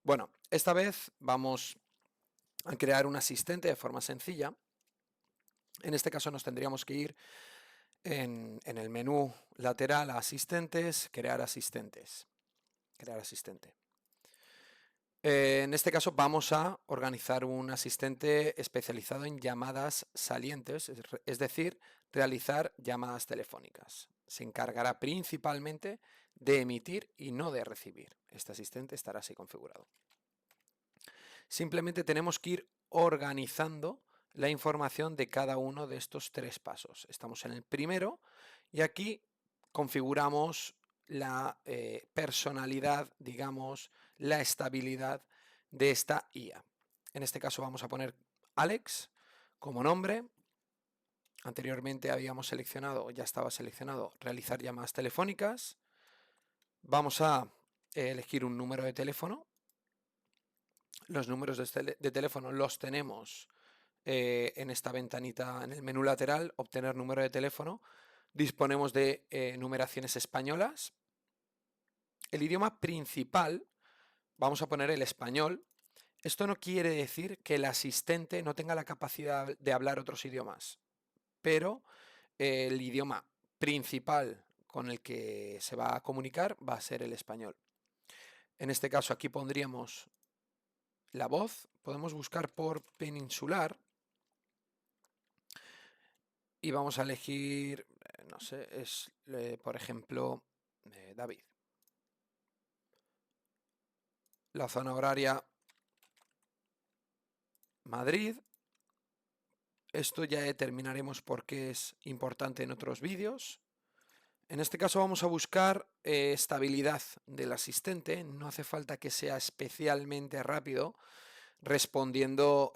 Bueno, esta vez vamos a crear un asistente de forma sencilla. En este caso nos tendríamos que ir en el menú lateral a asistentes, crear asistentes, crear asistente. En este caso vamos a organizar un asistente especializado en llamadas salientes, es decir, realizar llamadas telefónicas. Se encargará principalmente de emitir y no de recibir. Este asistente estará así configurado. Simplemente tenemos que ir organizando la información de cada uno de estos tres pasos. Estamos en el primero y aquí configuramos la personalidad, digamos, la estabilidad de esta IA. En este caso vamos a poner Alex como nombre. Anteriormente habíamos seleccionado, ya estaba seleccionado, realizar llamadas telefónicas. Vamos a elegir un número de teléfono. Los números de teléfono los tenemos en esta ventanita en el menú lateral, obtener número de teléfono. Disponemos de numeraciones españolas. El idioma principal, vamos a poner el español. Esto no quiere decir que el asistente no tenga la capacidad de hablar otros idiomas, pero el idioma principal con el que se va a comunicar va a ser el español. En este caso aquí pondríamos la voz, podemos buscar por peninsular y vamos a elegir, no sé, es por ejemplo David. La zona horaria Madrid. Esto ya determinaremos por qué es importante en otros vídeos. En este caso vamos a buscar estabilidad del asistente. No hace falta que sea especialmente rápido respondiendo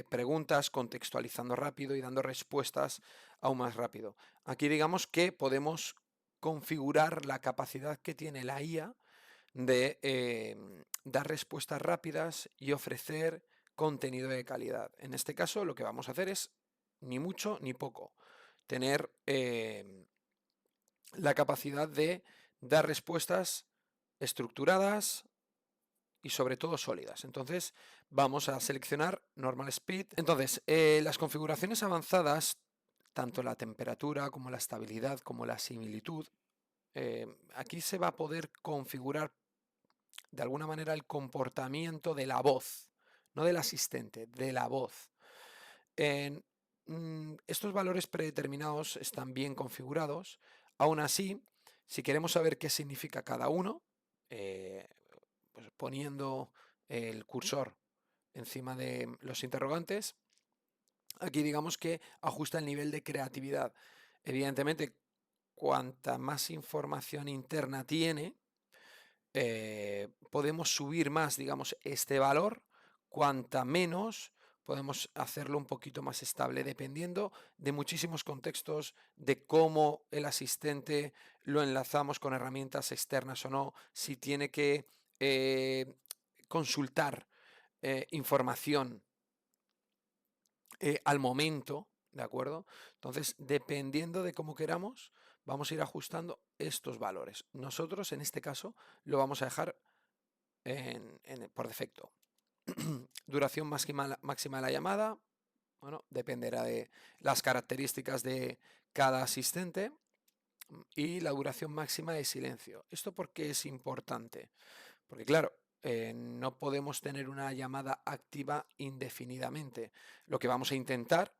preguntas, contextualizando rápido y dando respuestas aún más rápido. Aquí digamos que podemos configurar la capacidad que tiene la IA de dar respuestas rápidas y ofrecer contenido de calidad. En este caso lo que vamos a hacer es ni mucho ni poco, tener la capacidad de dar respuestas estructuradas y sobre todo sólidas. Entonces vamos a seleccionar Normal Speed. Entonces las configuraciones avanzadas, tanto la temperatura como la estabilidad como la similitud, aquí se va a poder configurar de alguna manera el comportamiento de la voz, no del asistente, de la voz. En, estos valores predeterminados están bien configurados. Aún así, si queremos saber qué significa cada uno, pues poniendo el cursor encima de los interrogantes, aquí digamos que ajusta el nivel de creatividad. Evidentemente, cuanta más información interna tiene, podemos subir más, digamos, este valor, cuanta menos podemos hacerlo un poquito más estable, dependiendo de muchísimos contextos, de cómo el asistente lo enlazamos con herramientas externas o no, si tiene que consultar información al momento, ¿de acuerdo? Entonces, dependiendo de cómo queramos, vamos a ir ajustando estos valores. Nosotros, en este caso, lo vamos a dejar por defecto. Duración máxima de la llamada, bueno, dependerá de las características de cada asistente y la duración máxima de silencio. ¿Esto por qué es importante? Porque claro, no podemos tener una llamada activa indefinidamente. Lo que vamos a intentar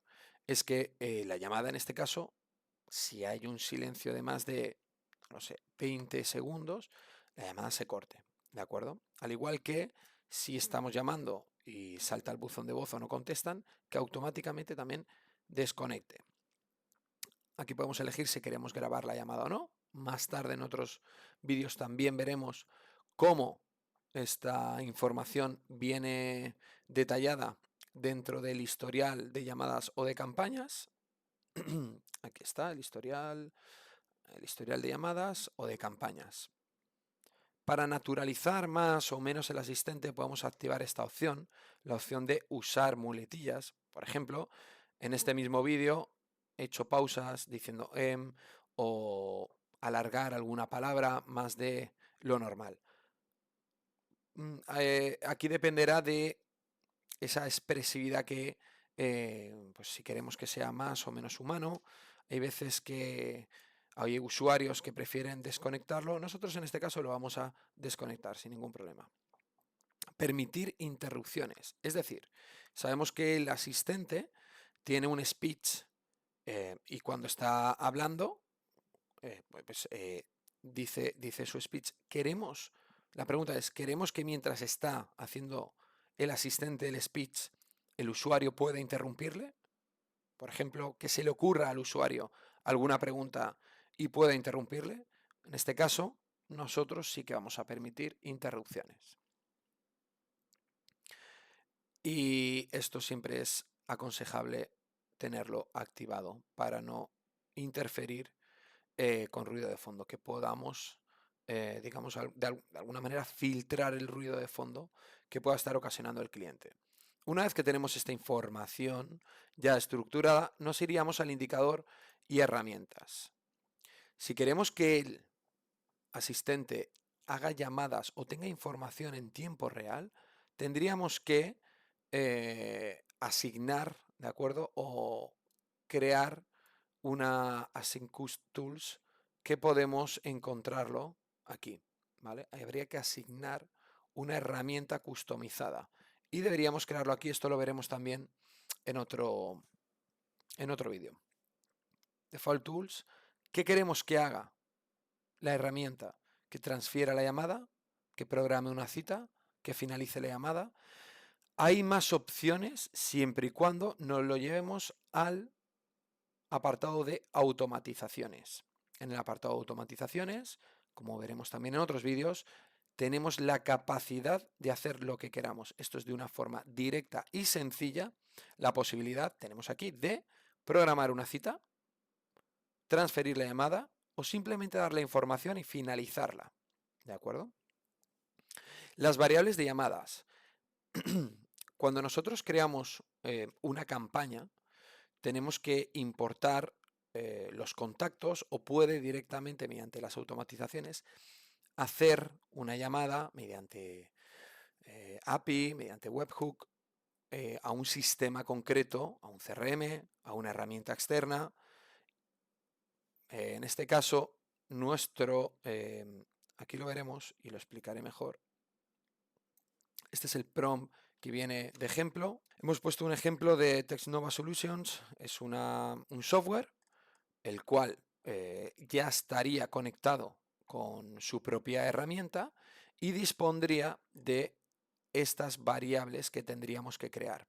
es que la llamada en este caso, si hay un silencio de más de, no sé, 20 segundos, la llamada se corte, ¿de acuerdo? Al igual que si estamos llamando y salta el buzón de voz o no contestan, que automáticamente también desconecte. Aquí podemos elegir si queremos grabar la llamada o no. Más tarde en otros vídeos también veremos cómo esta información viene detallada dentro del historial de llamadas o de campañas. Aquí está el historial de llamadas o de campañas. Para naturalizar más o menos el asistente podemos activar esta opción, la opción de usar muletillas. Por ejemplo, en este mismo vídeo he hecho pausas diciendo o alargar alguna palabra más de lo normal. Aquí dependerá de esa expresividad que, pues si queremos que sea más o menos humano, hay veces que hay usuarios que prefieren desconectarlo. Nosotros en este caso lo vamos a desconectar sin ningún problema. Permitir interrupciones. Es decir, sabemos que el asistente tiene un speech y cuando está hablando, dice su speech. La pregunta es, ¿queremos que mientras está haciendo el asistente el speech, el usuario pueda interrumpirle? Por ejemplo, que se le ocurra al usuario alguna pregunta y pueda interrumpirle. En este caso, nosotros sí que vamos a permitir interrupciones. Y esto siempre es aconsejable tenerlo activado para no interferir con ruido de fondo, que podamos, digamos, de alguna manera filtrar el ruido de fondo que pueda estar ocasionando el cliente. Una vez que tenemos esta información ya estructurada, nos iríamos al indicador y herramientas. Si queremos que el asistente haga llamadas o tenga información en tiempo real, tendríamos que asignar, ¿de acuerdo? O crear una Async Tools que podemos encontrarlo aquí, ¿vale? Habría que asignar una herramienta customizada y deberíamos crearlo aquí. Esto lo veremos también en otro vídeo. Default Tools. ¿Qué queremos que haga la herramienta? Que transfiera la llamada, que programe una cita, que finalice la llamada. Hay más opciones siempre y cuando nos lo llevemos al apartado de automatizaciones. En el apartado de automatizaciones, como veremos también en otros vídeos, tenemos la capacidad de hacer lo que queramos. Esto es de una forma directa y sencilla. La posibilidad tenemos aquí de programar una cita, transferir la llamada o simplemente darle información y finalizarla. ¿De acuerdo? Las variables de llamadas. Cuando nosotros creamos una campaña, tenemos que importar los contactos o puede directamente mediante las automatizaciones hacer una llamada mediante API, mediante webhook a un sistema concreto, a un CRM, a una herramienta externa. En este caso, aquí lo veremos y lo explicaré mejor. Este es el prompt que viene de ejemplo. Hemos puesto un ejemplo de TextNova Solutions. Es un software el cual ya estaría conectado con su propia herramienta y dispondría de estas variables que tendríamos que crear.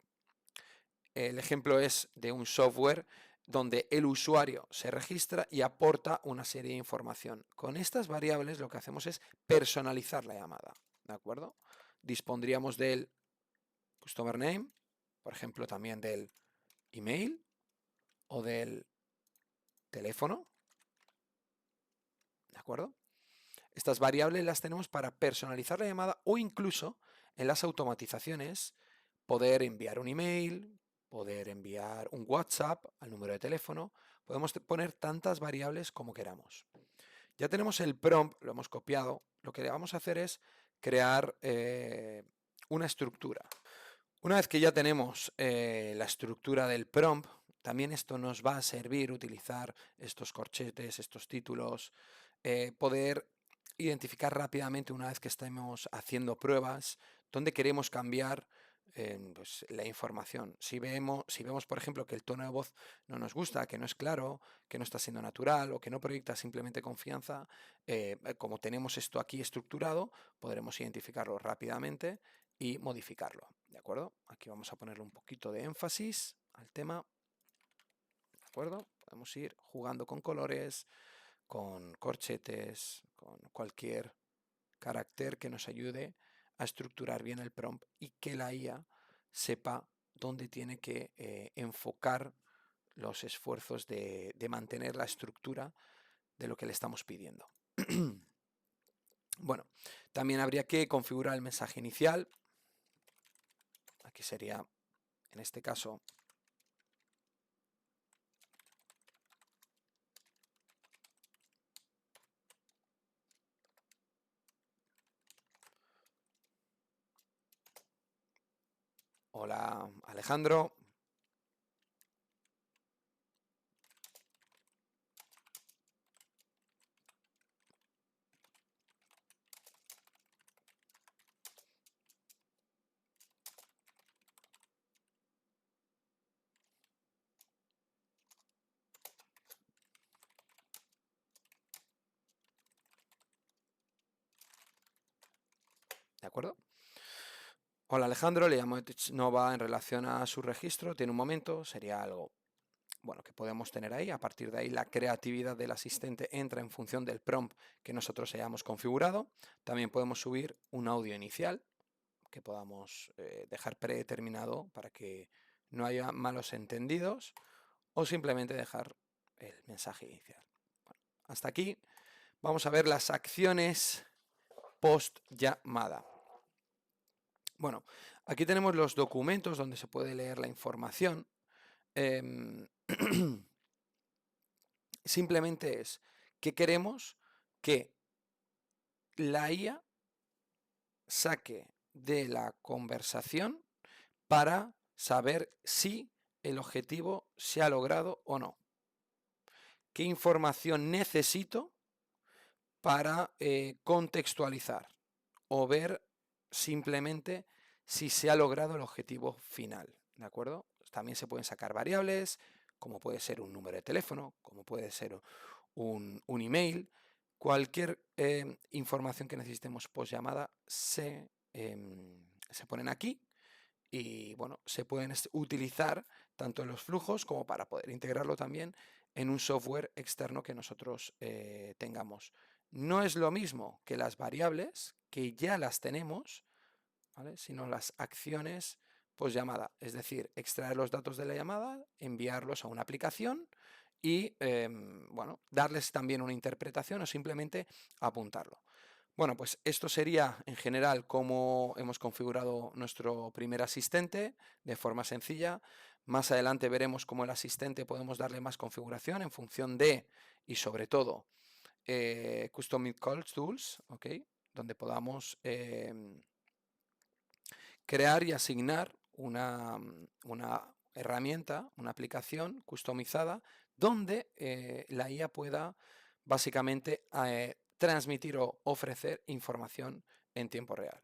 El ejemplo es de un software donde el usuario se registra y aporta una serie de información. Con estas variables lo que hacemos es personalizar la llamada, ¿de acuerdo? Dispondríamos del customer name, por ejemplo, también del email o del teléfono, ¿de acuerdo? Estas variables las tenemos para personalizar la llamada o incluso en las automatizaciones poder enviar un email, poder enviar un WhatsApp al número de teléfono. Podemos poner tantas variables como queramos. Ya tenemos el prompt, lo hemos copiado. Lo que vamos a hacer es crear una estructura. Una vez que ya tenemos la estructura del prompt, también esto nos va a servir utilizar estos corchetes, estos títulos, poder identificar rápidamente una vez que estemos haciendo pruebas dónde queremos cambiar pues, la información. Si vemos, por ejemplo, que el tono de voz no nos gusta, que no es claro, que no está siendo natural o que no proyecta simplemente confianza, como tenemos esto aquí estructurado, podremos identificarlo rápidamente y modificarlo. ¿De acuerdo? Aquí vamos a ponerle un poquito de énfasis al tema. ¿De acuerdo? Podemos ir jugando con colores, con corchetes, con cualquier carácter que nos ayude a estructurar bien el prompt y que la IA sepa dónde tiene que enfocar los esfuerzos de mantener la estructura de lo que le estamos pidiendo. Bueno, también habría que configurar el mensaje inicial. Aquí sería, en este caso, Hola, Alejandro. ¿De acuerdo? Hola, Alejandro. Le llamo de Nova en relación a su registro. Tiene un momento. Sería algo, bueno, que podemos tener ahí. A partir de ahí, la creatividad del asistente entra en función del prompt que nosotros hayamos configurado. También podemos subir un audio inicial que podamos dejar predeterminado para que no haya malos entendidos, o simplemente dejar el mensaje inicial. Bueno, hasta aquí vamos a ver las acciones post llamada. Bueno, aquí tenemos los documentos donde se puede leer la información. Simplemente es que queremos que la IA saque de la conversación para saber si el objetivo se ha logrado o no. ¿Qué información necesito para contextualizar o ver simplemente si se ha logrado el objetivo final? ¿De acuerdo? También se pueden sacar variables, como puede ser un número de teléfono, como puede ser un email. Cualquier información que necesitemos post llamada se ponen aquí. Y bueno, se pueden utilizar tanto en los flujos como para poder integrarlo también en un software externo que nosotros tengamos. No es lo mismo que las variables, que ya las tenemos, ¿vale? Sino las acciones post llamada, es decir, extraer los datos de la llamada, enviarlos a una aplicación y bueno, darles también una interpretación o simplemente apuntarlo. Bueno, pues esto sería en general cómo hemos configurado nuestro primer asistente de forma sencilla. Más adelante veremos cómo el asistente podemos darle más configuración en función de, y sobre todo, Custom Call Tools, ¿ok? Donde podamos crear y asignar una herramienta, una aplicación customizada, donde la IA pueda básicamente transmitir o ofrecer información en tiempo real.